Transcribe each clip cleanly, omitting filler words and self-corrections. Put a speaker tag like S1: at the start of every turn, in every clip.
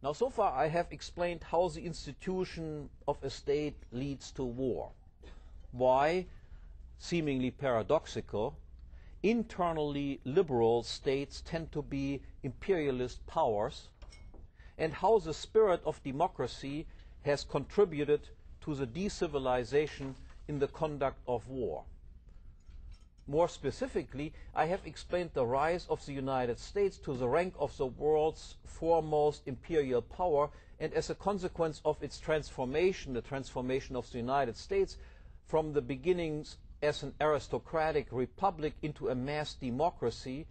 S1: Now, so far I have explained how the institution of a state leads to war. Why, seemingly paradoxical, internally liberal states tend to be imperialist powers, and how the spirit of democracy has contributed to the decivilization in the conduct of war. More specifically, I have explained the rise of the United States to the rank of the world's foremost imperial power, and as a consequence of its transformation, the transformation of the United States from the beginnings as an aristocratic republic into a mass democracy,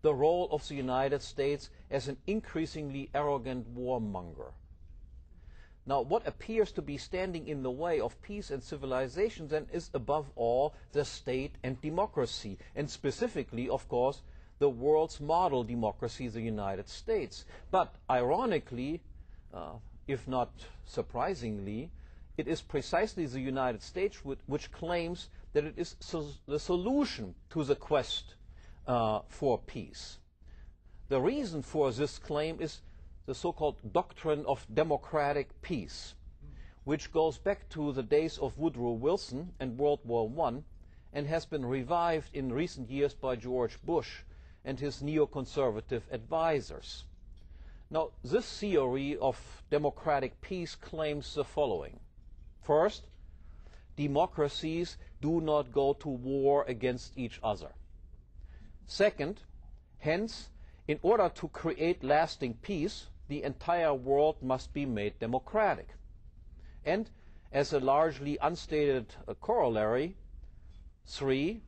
S1: the role of the United States as an increasingly arrogant warmonger. Now, what appears to be standing in the way of peace and civilization then is above all the state and democracy, and specifically, of course, the world's model democracy, the United States. But ironically, if not surprisingly, it is precisely the United States which claims that it is the solution to the quest for peace. The reason for this claim is the so-called doctrine of democratic peace, which goes back to the days of Woodrow Wilson and World War I and has been revived in recent years by George Bush and his neoconservative advisors. Now, this theory of democratic peace claims the following. First, democracies do not go to war against each other. Second, hence, in order to create lasting peace, the entire world must be made democratic. And as a largely unstated corollary, 3,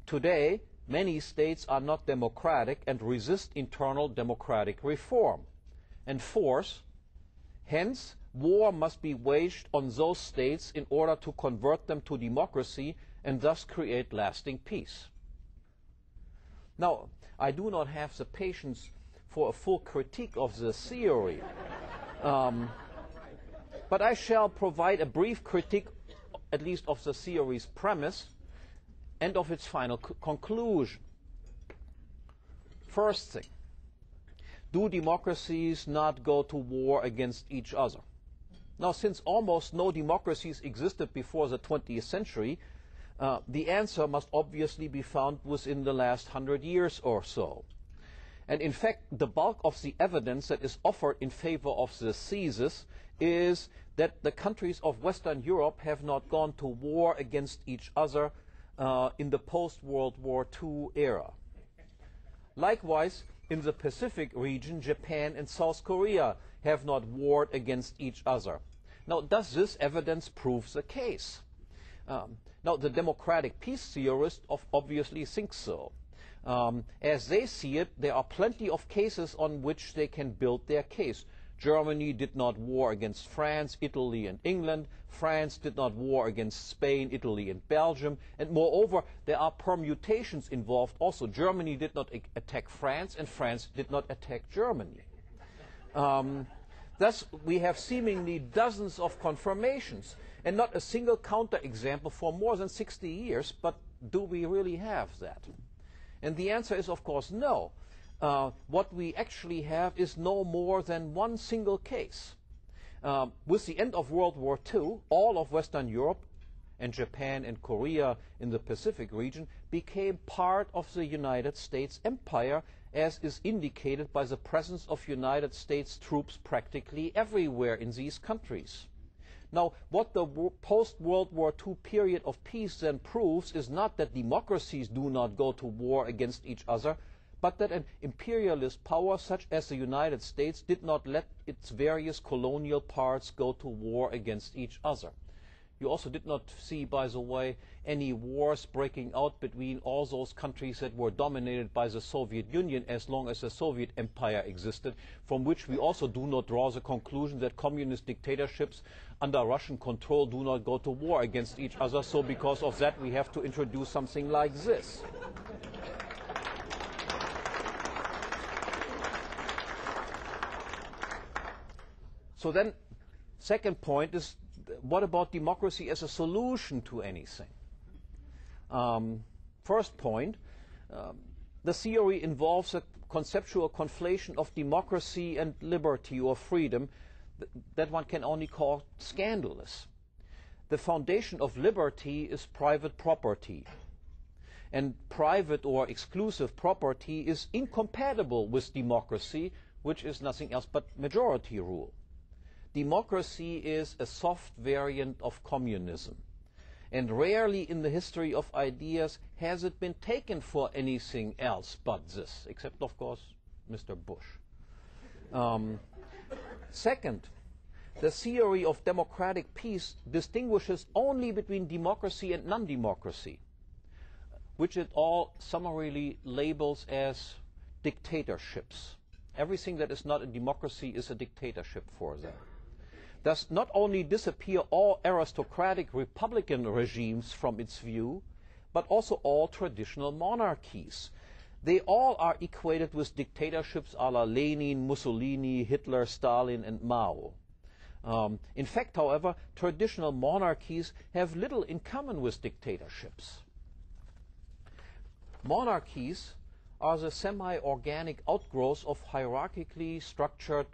S1: today many states are not democratic and resist internal democratic reform. And 4, hence, war must be waged on those states in order to convert them to democracy and thus create lasting peace. Now, I do not have the patience for a full critique of this theory, but I shall provide a brief critique, at least of the theory's premise and of its final conclusion. First thing, do democracies not go to war against each other? Now, since almost no democracies existed before the 20th century, the answer must obviously be found within the last 100 years or so. And in fact, the bulk of the evidence that is offered in favor of this thesis is that the countries of Western Europe have not gone to war against each other in the post-World War II era. Likewise, in the Pacific region, Japan and South Korea have not warred against each other. Now, does this evidence prove the case? Now, the democratic peace theorists obviously think so. As they see it, there are plenty of cases on which they can build their case. Germany did not war against France, Italy and England. France did not war against Spain, Italy and Belgium. And moreover, there are permutations involved also. Germany did not attack France and France did not attack Germany. Thus, we have seemingly dozens of confirmations and not a single counterexample for more than 60 years. But do we really have that? And the answer is, of course, no. What we actually have is no more than one single case. With the end of World War II, all of Western Europe and Japan and Korea in the Pacific region became part of the United States empire, as is indicated by the presence of United States troops practically everywhere in these countries. Now, what the post-World War II period of peace then proves is not that democracies do not go to war against each other, but that an imperialist power such as the United States did not let its various colonial parts go to war against each other. You also did not see, by the way, any wars breaking out between all those countries that were dominated by the Soviet Union as long as the Soviet Empire existed, from which we also do not draw the conclusion that communist dictatorships under Russian control do not go to war against each other. So because of that, we have to introduce something like this. So then, second point is, what about democracy as a solution to anything? First point, the theory involves a conceptual conflation of democracy and liberty or freedom that one can only call scandalous. The foundation of liberty is private property, and private or exclusive property is incompatible with democracy, which is nothing else but majority rule. Democracy is a soft variant of communism, and rarely in the history of ideas has it been taken for anything else but this, except of course Mr. Bush. Second, the theory of democratic peace distinguishes only between democracy and non-democracy, which it all summarily labels as dictatorships. Everything that is not a democracy is a dictatorship for them. Thus, not only disappear all aristocratic republican regimes from its view, but also all traditional monarchies. They all are equated with dictatorships a la Lenin, Mussolini, Hitler, Stalin, and Mao. In fact, however, traditional monarchies have little in common with dictatorships. Monarchies are the semi-organic outgrowths of hierarchically structured,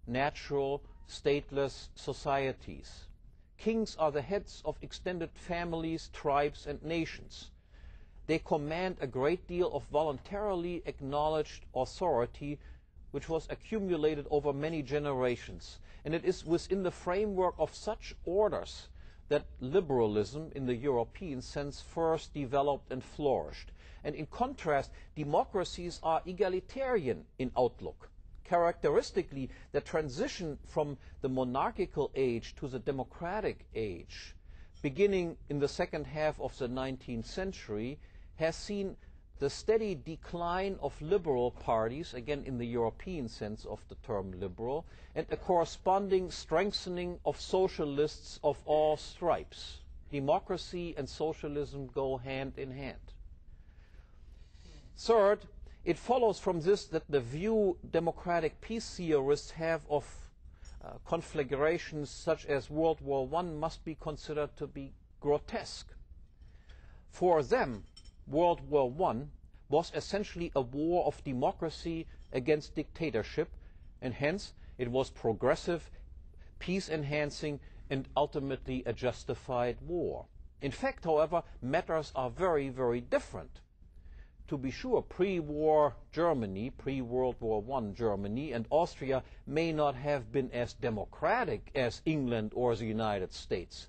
S1: natural, stateless societies. Kings are the heads of extended families, tribes, and nations. They command a great deal of voluntarily acknowledged authority, which was accumulated over many generations. And it is within the framework of such orders that liberalism, in the European sense, first developed and flourished. And in contrast, democracies are egalitarian in outlook. Characteristically, the transition from the monarchical age to the democratic age, beginning in the second half of the 19th century, has seen the steady decline of liberal parties, again in the European sense of the term liberal, and a corresponding strengthening of socialists of all stripes. Democracy and socialism go hand in hand. Third, it follows from this that the view democratic peace theorists have of conflagrations such as World War I must be considered to be grotesque. For them, World War I was essentially a war of democracy against dictatorship, and hence it was progressive, peace-enhancing, and ultimately a justified war. In fact, however, matters are very, very different. To be sure, pre-war Germany, pre-World War I Germany and Austria may not have been as democratic as England or the United States.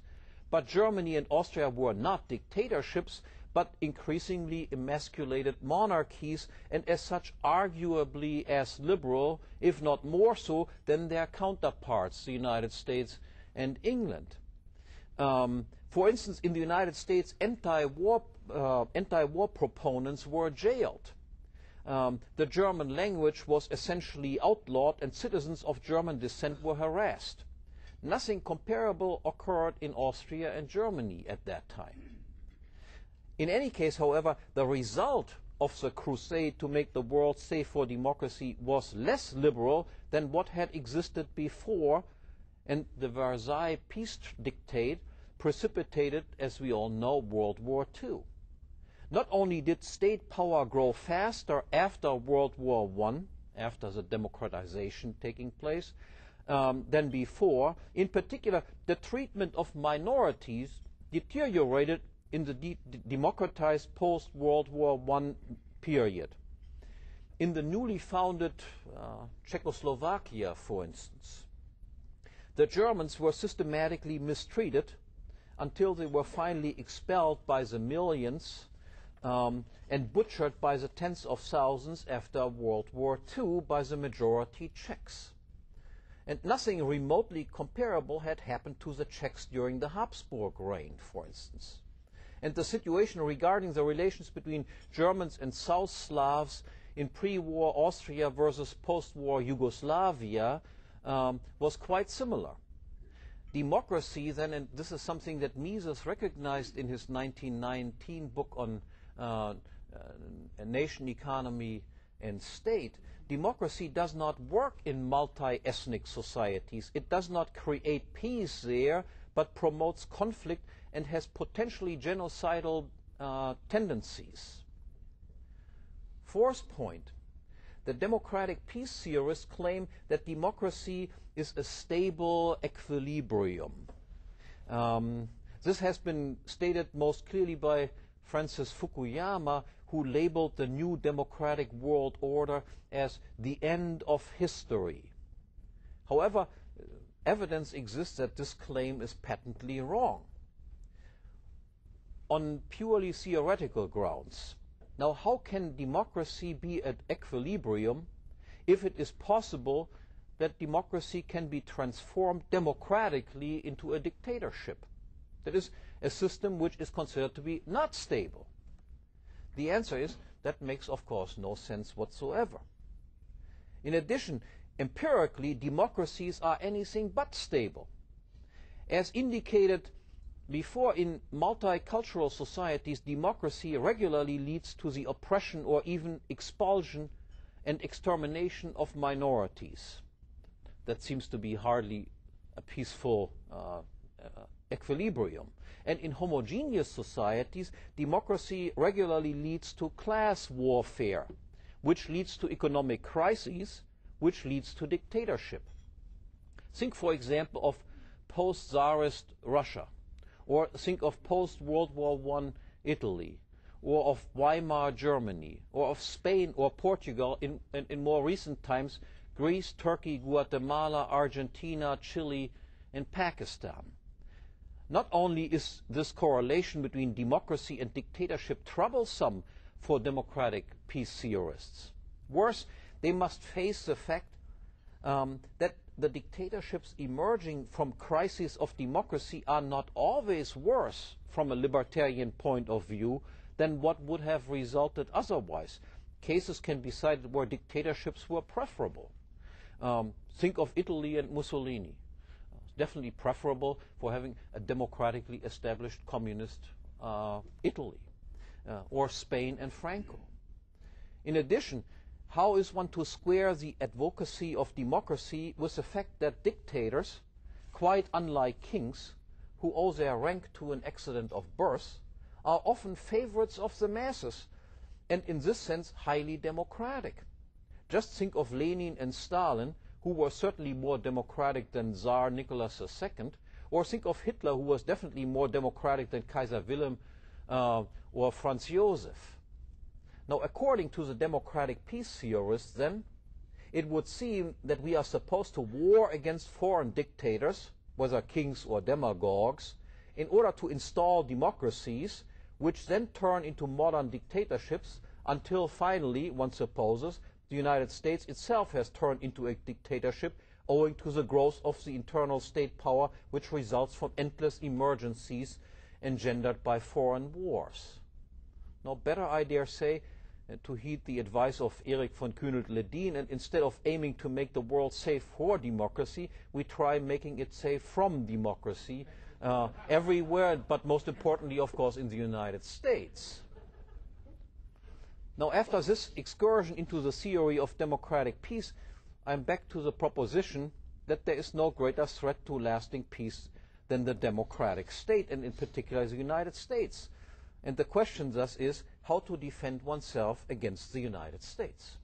S1: But Germany and Austria were not dictatorships, but increasingly emasculated monarchies, and as such arguably as liberal, if not more so, than their counterparts, the United States and England. For instance, in the United States, anti-war proponents were jailed. The German language was essentially outlawed, and citizens of German descent were harassed. Nothing comparable occurred in Austria and Germany at that time. In any case, however, the result of the crusade to make the world safe for democracy was less liberal than what had existed before, and the Versailles Peace Dictate precipitated, as we all know, World War II. Not only did state power grow faster after World War I, after the democratization taking place, than before, in particular, the treatment of minorities deteriorated in the democratized post-World War I period. In the newly founded Czechoslovakia, for instance, the Germans were systematically mistreated until they were finally expelled by the millions and butchered by the tens of thousands after World War II by the majority Czechs. And nothing remotely comparable had happened to the Czechs during the Habsburg reign, for instance. And the situation regarding the relations between Germans and South Slavs in pre-war Austria versus post-war Yugoslavia was quite similar. Democracy then, and this is something that Mises recognized in his 1919 book on nation, economy, and state, democracy does not work in multi-ethnic societies. It does not create peace there, but promotes conflict and has potentially genocidal tendencies. Fourth point, the democratic peace theorists claim that democracy is a stable equilibrium. This has been stated most clearly by Francis Fukuyama, who labeled the new democratic world order as the end of history. However, evidence exists that this claim is patently wrong on purely theoretical grounds. Now, how can democracy be at equilibrium if it is possible that democracy can be transformed democratically into a dictatorship? That is, a system which is considered to be not stable. The answer is that makes, of course, no sense whatsoever. In addition, empirically, democracies are anything but stable. As indicated before, in multicultural societies, democracy regularly leads to the oppression or even expulsion and extermination of minorities. That seems to be hardly a peaceful equilibrium. And in homogeneous societies, democracy regularly leads to class warfare, which leads to economic crises, which leads to dictatorship. Think, for example, of post-Tsarist Russia, or think of post-World War I Italy, or of Weimar Germany, or of Spain or Portugal in more recent times, Greece, Turkey, Guatemala, Argentina, Chile, and Pakistan. Not only is this correlation between democracy and dictatorship troublesome for democratic peace theorists, worse, they must face the fact that the dictatorships emerging from crises of democracy are not always worse from a libertarian point of view than what would have resulted otherwise. Cases can be cited where dictatorships were preferable. Think of Italy and Mussolini. Definitely preferable for having a democratically established communist Italy, or Spain and Franco. In addition, how is one to square the advocacy of democracy with the fact that dictators, quite unlike kings, who owe their rank to an accident of birth, are often favorites of the masses, and in this sense highly democratic? Just think of Lenin and Stalin, who were certainly more democratic than Tsar Nicholas II, or think of Hitler, who was definitely more democratic than Kaiser Wilhelm or Franz Joseph. Now, according to the democratic peace theorists, then, it would seem that we are supposed to war against foreign dictators, whether kings or demagogues, in order to install democracies, which then turn into modern dictatorships, until finally, one supposes, the United States itself has turned into a dictatorship owing to the growth of the internal state power, which results from endless emergencies engendered by foreign wars. Now, better, I dare say, to heed the advice of Erich von Kühnelt-Ledin, and instead of aiming to make the world safe for democracy, we try making it safe from democracy everywhere, but most importantly, of course, in the United States. Now, after this excursion into the theory of democratic peace, I'm back to the proposition that there is no greater threat to lasting peace than the democratic state, and in particular the United States. And the question thus is how to defend oneself against the United States.